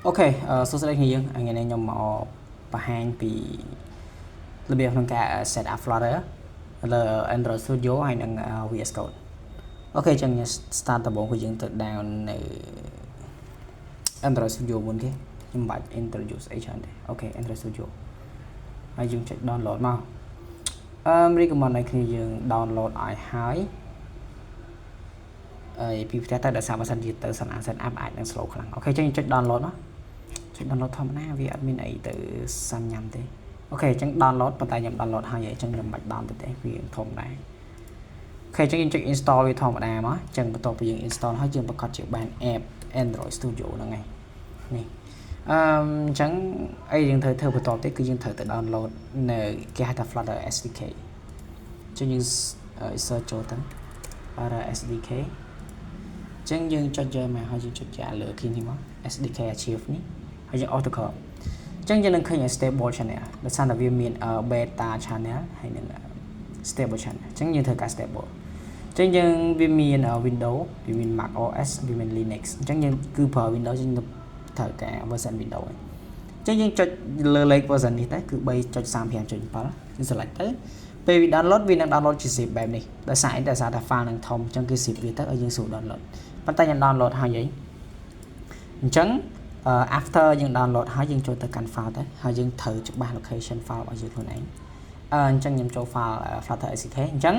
Ok, số sẽ đây ngày nay nhóm mỏ và hàng bị lebih trong cả set up Flutter là Android Studio hay là VS Code. Ok, chẳng start tập 4 củaយើងទៅ down នៅ Android Studio មុនគេខ្ញុំបាច់ introduce អីច្រើនទេអូខេ Android Studio ហើយយើងចុច download មកrecommend ឲ្យគ្នាយើង download ឲ្យហើយពីផ្ទះទៅដល់សារបើសិនជាទៅសិន set up អាចនឹង slow ខ្លាំងអូខេចឹងយើងចុច download មកចុច download ធម្មតាវាអត់មានអីទៅសាញ់ញ៉ាំទេអូខេចឹង download ប៉ុន្តែខ្ញុំ download ហើយចឹងខ្ញុំមិនបាច់ down ទេវាធម្មតាអូខេចឹងយើងចុច install វាធម្មតាមកចឹងបន្ទាប់ពីយើង install ហើយយើងបង្កើតជាបាន app Android Studio ហ្នឹងហើយនេះចឹងអីយើងត្រូវធ្វើបន្ទាប់ទៀតគឺយើងត្រូវទៅ download នៅគេហៅថា Flutter SDK ចឹងយើង search ចូលទៅ Flutter SDK ចឹងយើងចុចយកមកហើយយើងចុចចាលើគេនេះមក SDK Archive នេះហើយយើង auto copy ចឹងយើងនឹងឃើញ stable channel ដោយសារតែវាមាន beta channel ហើយនឹង stable channel ចឹងយើងធ្វើការ stable ចឹងយើងវាមាន Windows វាមាន Mac OS វាមាន Linux ចឹងយើងគឺប្រើ Windows យើងត្រូវការ version Windows ចឹងយើងចុចលើលេខ version នេះទៅគឺ 3.35.7 យើង select ទៅពេលវា download វានឹង download ជា zip បែបនេះដោយសារតែ file នឹងធំចឹងគឺ zip វាទៅឲ្យយើងស្រួល download ប៉ុន្តែខ្ញុំ download ហើយអញ្ចឹងafter យើង download ហើយយើងចូលទៅកាន់ file ទៅហើយយើងត្រូវច្បាស់ location file របស់យើងខ្លួនឯងអញ្ចឹងខ្ញុំចូល file Flutter SDK អញ្ចឹង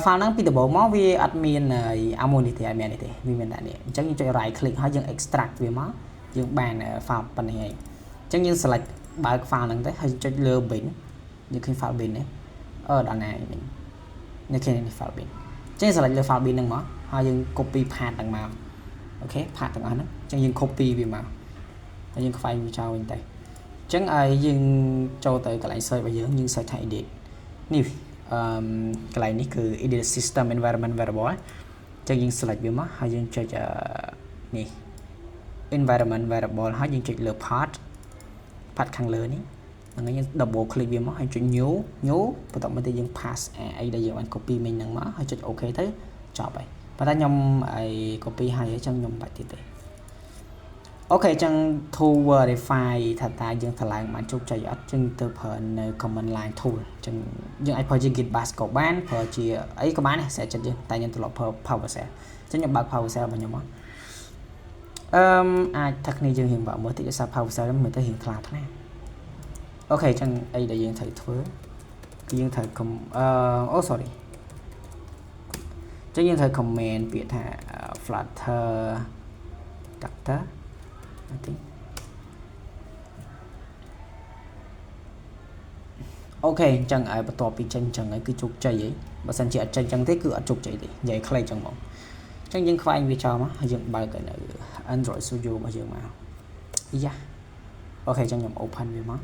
file ហ្នឹងពីដំបូងមកវាអត់មាន ammonia ទេអត់មានទេវាមានតែនេះអញ្ចឹងយើងចុច right click ហើយយើង extract វាមកយើងបាន file ប៉ុណ្នេះហើយអញ្ចឹងយើង select បើក file ហ្នឹងទៅហើយចុចលើ bin យើងឃើញ file bin នេះដល់ណានេះនេះឃើញនេះ file bin អញ្ចឹង select លើ file bin ហ្នឹងមកហើយយើង copy path ហ្នឹងមកអូខេ path ទាំងអស់ហ្នឹងអញ្ចឹងយើង copy វាមកហើយយើងខ្វែងវាចោលវិញទៅអញ្ចឹងឲ្យយើងចូលទៅកន្លែង search របស់យើង search ថា edit នេះកន្លែងនេះគឺ edit system environment variable អញ្ចឹងយើង select វាមកហើយយើងចុចនេះ environment variable ហើយយើងចុចលើ path ខាងលើនេះហ្នឹងយើង double click វាមកហើយចុច new បន្ទាប់មកទៅយើង pass អីដែលយើងបាន copy មិញហ្នឹងមកហើយចុច OK ទៅចប់ហើយប៉ុន្តែខ្ញុំcopy ហើយអញ្ចឹងខ្ញុំបាច់ទៀតទេអូខេអញ្ចឹង to verify ថាតើយើងឆ្លើយបានជោគជ័យអត់ចឹងទៅប្រើនៅ command line tool អញ្ចឹងយើងអាចប្រើជា git bash ក៏បានប្រើជាអីក៏បានដែរស្អាតចិត្តយើងតែខ្ញុំធ្លាប់ប្រើ PowerShell អញ្ចឹងខ្ញុំបើក PowerShell របស់ខ្ញុំមកអាចថាគ្នាយើងរៀងបើកមើលតិចដោយសារ PowerShell មើលទៅរៀងខ្លាថ្នាក់អូខេអញ្ចឹងអីដែលយើងត្រូវធ្វើគឺយើងត្រូវsorry អញ្ចឹងយើងត្រូវ comment ពាក្យថា Flutter Doctor I think អូខេអញ្ចឹងឲ្យបន្ទាប់ពីចេញអញ្ចឹងហើយគឺជោគជ័យហីបើសិនជាអត់ចេញអញ្ចឹងទេគឺអត់ជោគជ័យទេនិយាយខ្លីអញ្ចឹងហ្មងអញ្ចឹងយើងខ្វែងវាចោលមកហើយយើងបើកនៅ Android Studio របស់យើងមកយ៉ាអូខេអញ្ចឹងខ្ញុំ open វាមក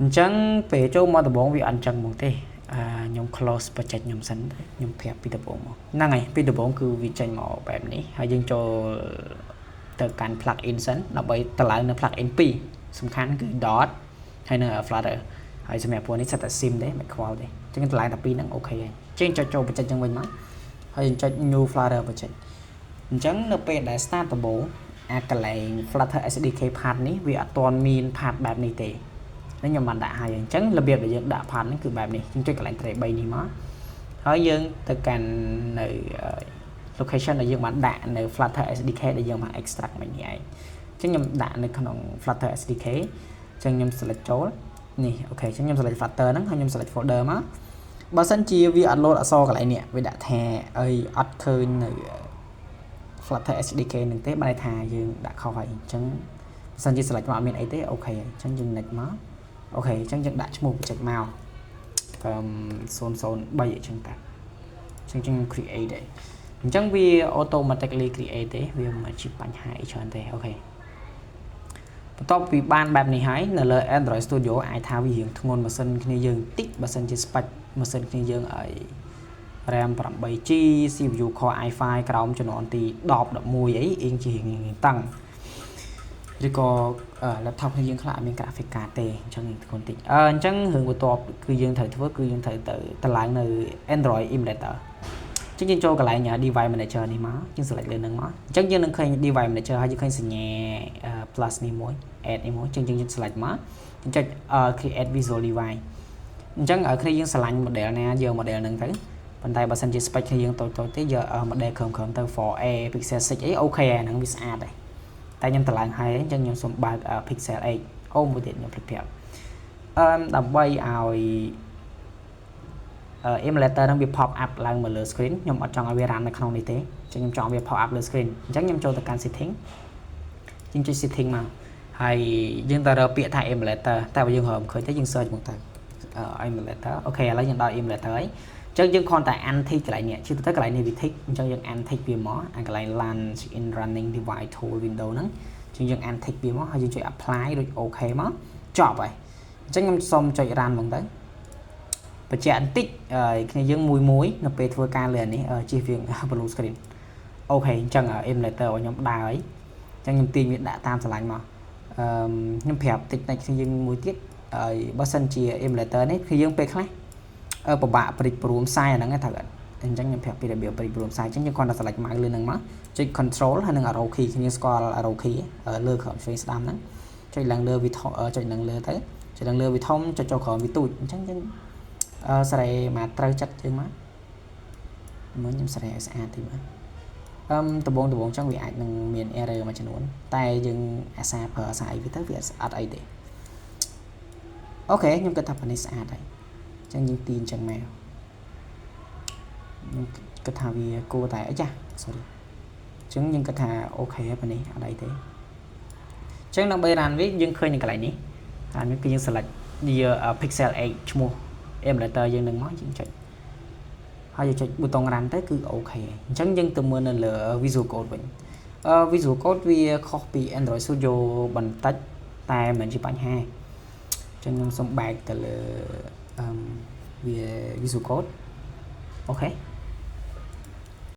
អញ្ចឹងពេលចូលមកដំបូងវាអត់អញ្ចឹងហ្មងទេខ្ញុំ close project ខ្ញុំសិនខ្ញុំប្រាប់ពីដំបូងមកហ្នឹងហើយពីដំបូងគឺវាចេញមកបែបនេះហើយយើងចូលទៅកាន់ plugin សិនដើម្បីតម្លើងនៅ plugin 2សំខាន់គឺ dot ហើយនៅ Flutter ហើយសម្រាប់ពួកនេះសិតតែ sim ទេមិនខ្វល់ទេអញ្ចឹងតម្លើងតែ2ហ្នឹងអូខេហើយចេញចុចចូល project ចឹងវិញមកហើយចុច new Flutter project អញ្ចឹងនៅពេលដែល start ដំបូងអាកន្លែង Flutter SDK path នេះវាអត់ទាន់មាន path បែបនេះទេខ្ញុំបានដាក់ហើយអញ្ចឹងរបៀបដែលយើងដាក់ path ហ្នឹងគឺបែបនេះយើងចុចកន្លែង tray 3នេះមកហើយយើងទៅកាន់នៅ location ដែលយើងបានដាក់នៅ Flutter SDK ដែលយើងបាន extract មិញនេះឯងអញ្ចឹងខ្ញុំដាក់នៅក្នុង Flutter SDK អញ្ចឹងខ្ញុំ select ចូលនេះអូខេអញ្ចឹងខ្ញុំ select Flutter ហ្នឹងហើយខ្ញុំ select folder មកបើសិនជាវាអត់ load អក្សរកន្លែងនេះវាដាក់ថាអីអត់ឃើញនៅ Flutter SDK ហ្នឹងទេបានន័យថាយើងដាក់ខុសហើយអញ្ចឹងបើសិនជា select មកអត់មានអីទេអូខេអញ្ចឹងយើង next មកអូខេអញ្ចឹងយើងដាក់ឈ្មោះ project មក003អញ្ចឹងតាអញ្ចឹងយើង create ដែរអញ្ចឹងវា automatically create ទេវាមិនជាបញ្ហាអីច្រើនទេអូខេបន្ទាប់ពីបានបែបនេះហើយនៅលើ Android Studio អាចថាវារៀងធ្ងន់ម៉ាស៊ីនគ្នាយើងតិចបើសិនជា spec ម៉ាស៊ីនគ្នាយើងឲ្យ RAM 8G CPU Core i5 ក្រោមចំនួនទី10 11អីអៀងជារៀងតឹងឬក៏ laptop របស់យើងខ្លះអត់មាន graphic card ទេអញ្ចឹងធ្ងន់តិចអញ្ចឹងរឿងបន្ទាប់គឺយើងត្រូវធ្វើគឺយើងត្រូវទៅតម្លើងនៅ Android emulator ចឹងយើងចូលកន្លែង device manager នេះមកយើង select លើនឹងមកអញ្ចឹងយើងនឹងឃើញ device manager ហើយយើងឃើញសញ្ញា plus នេះមួយ add នេះមួយចឹងយើង select មកយើងចុច create visual device អញ្ចឹងគ្នាយើងឆ្លាញ់ model ណាយក model ហ្នឹងទៅប៉ុន្តែបើសិនជា spec គ្នាយើងតូចៗទេយក model ក្រុមទៅ 4a pixel 6អីអូខេហ្នឹងវាស្អាតហើយតែខ្ញុំតម្លើងហើយអញ្ចឹងខ្ញុំសូមបើក pixel 8អូមួយទៀតខ្ញុំប្រាប់ដើម្បីឲ្យ emulator ហ្នឹងវា pop up ឡើងមកលើ screen ខ្ញុំអត់ចង់ឲ្យវា run នៅក្នុងនេះទេអញ្ចឹងខ្ញុំចង់ឲ្យវា pop up លើ screen អញ្ចឹងខ្ញុំចូលទៅកាន់ setting យើងចុច setting មកហើយយើងទៅរកពាក្យថា emulator តែបើយើងរកមិនឃើញទេយើង search មកទៅ emulator អូខេឥឡូវយើងដល់ emulator ហើយអញ្ចឹងយើងគ្រាន់តែ untick កន្លែងនេះជិះទៅកន្លែងនេះវា tick អញ្ចឹងយើង untick វាមកអាកន្លែង launch in running device tool window ហ្នឹងអញ្ចឹងយើង untick វាមកហើយយើងចុច apply ដូច OK មកចប់ហើយអញ្ចឹងខ្ញុំសូមចុច run ហ្មងទៅបញ្ជាក់បន្តិចគ្នាយើងមួយនៅពេលធ្វើការលើនេះជិះវា blue screen អូខេអញ្ចឹង emulator របស់ខ្ញុំដើរហើយអញ្ចឹងខ្ញុំទាញវាដាក់តាមឆ្លាញ់មកខ្ញុំប្រាប់តិចៗគ្នាយើងមួយទៀតបើសិនជា emulator នេះគឺយើងពេលខ្លះពិបាកព្រិចព្រមខ្សែអាហ្នឹងថាអញ្ចឹងខ្ញុំប្រាប់ពីរបៀបព្រិចព្រមខ្សែអញ្ចឹងយើងគ្រាន់តែ select មកលើហ្នឹងមកចុច control ហើយនឹង arrow key គ្នាស្គាល់ arrow key លើក្រោមឆ្វេងស្ដាំហ្នឹងចុចឡើងលើវាចុចឡើងលើទៅចុចឡើងលើវាធំចុចចូលក្រោមវាទូចអញ្ចឹងយើងសេរីមកត្រូវចិត្តយើងមកមើលខ្ញុំសេរីឲ្យស្អាតទីមើលដំបងអញ្ចឹងវាអាចនឹងមាន error មួយចំនួនតែយើងអាសាប្រើអាសាអីវាទៅវាអត់អីទេអូខេខ្ញុំគិតថាប៉ានេះស្អាតហើយអញ្ចឹងយើងទាញអញ្ចឹងមកខ្ញុំគិតថាវាគួរតែអីចា sorry អញ្ចឹងយើងគិតថាអូខេហើយប៉ានេះអត់អីទេអញ្ចឹងដើម្បី run វាយើងឃើញនៅកន្លែងនេះហើយនេះគឺយើង select pixel 8ឈ្មោះ emulator យើងនឹងមកយើងចុចហើយយើងចុចប៊ូតុង run ទៅគឺអូខេអញ្ចឹងយើងទៅមើលនៅលើ visual code វិញvisual code វាខុសពី Android Studio បន្តិចតែមិនជាបញ្ហាអញ្ចឹងខ្ញុំសូមបែកទៅលើវា visual code អូខេ